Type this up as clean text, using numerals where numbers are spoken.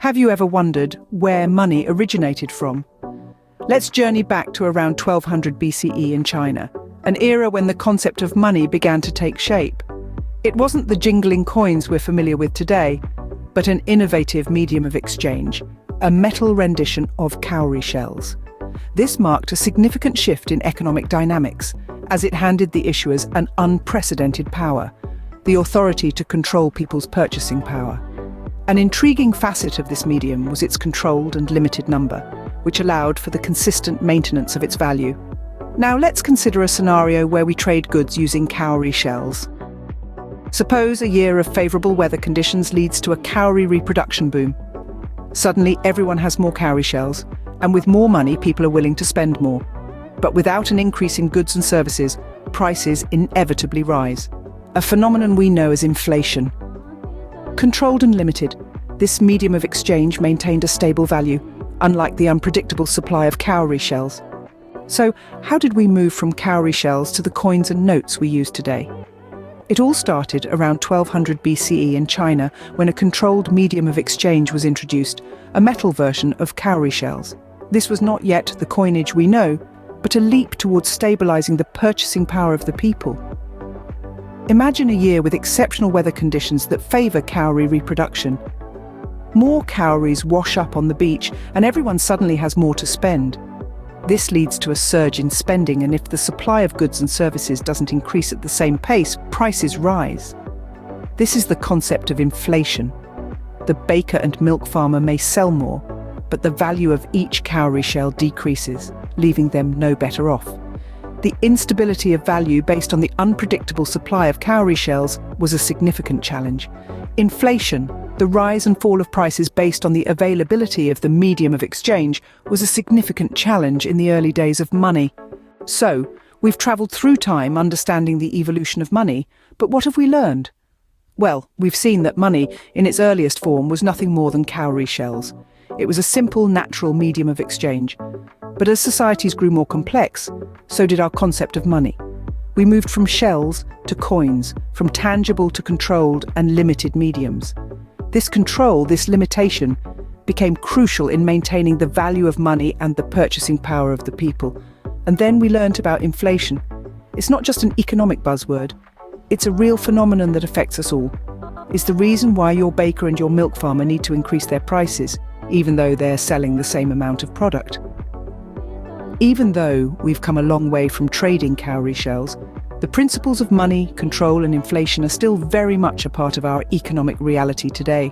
Have you ever wondered where money originated from? Let's journey back to around 1200 BCE in China, an era when the concept of money began to take shape. It wasn't the jingling coins we're familiar with today, but an innovative medium of exchange, a metal rendition of cowrie shells. This marked a significant shift in economic dynamics, as it handed the issuers an unprecedented power, the authority to control people's purchasing power. An intriguing facet of this medium was its controlled and limited number, which allowed for the consistent maintenance of its value. Now let's consider a scenario where we trade goods using cowrie shells. Suppose a year of favourable weather conditions leads to a cowrie reproduction boom. Suddenly everyone has more cowrie shells, and with more money people are willing to spend more. But without an increase in goods and services, prices inevitably rise. A phenomenon we know as inflation. Controlled and limited, this medium of exchange maintained a stable value, unlike the unpredictable supply of cowrie shells. So, how did we move from cowrie shells to the coins and notes we use today? It all started around 1200 BCE in China, when a controlled medium of exchange was introduced, a metal version of cowrie shells. This was not yet the coinage we know, but a leap towards stabilizing the purchasing power of the people. Imagine a year with exceptional weather conditions that favor cowrie reproduction. More cowries wash up on the beach, and everyone suddenly has more to spend. This leads to a surge in spending, and if the supply of goods and services doesn't increase at the same pace, prices rise. This is the concept of inflation. The baker and milk farmer may sell more, but the value of each cowrie shell decreases, leaving them no better off. The instability of value based on the unpredictable supply of cowrie shells was a significant challenge. Inflation, the rise and fall of prices based on the availability of the medium of exchange, was a significant challenge in the early days of money. So, we've travelled through time understanding the evolution of money, but what have we learned? Well, we've seen that money, in its earliest form, was nothing more than cowrie shells. It was a simple, natural medium of exchange. But as societies grew more complex, so did our concept of money. We moved from shells to coins, from tangible to controlled and limited mediums. This control, this limitation, became crucial in maintaining the value of money and the purchasing power of the people. And then we learned about inflation. It's not just an economic buzzword. It's a real phenomenon that affects us all. It's the reason why your baker and your milk farmer need to increase their prices, even though they're selling the same amount of product. Even though we've come a long way from trading cowrie shells, the principles of money, control and inflation are still very much a part of our economic reality today.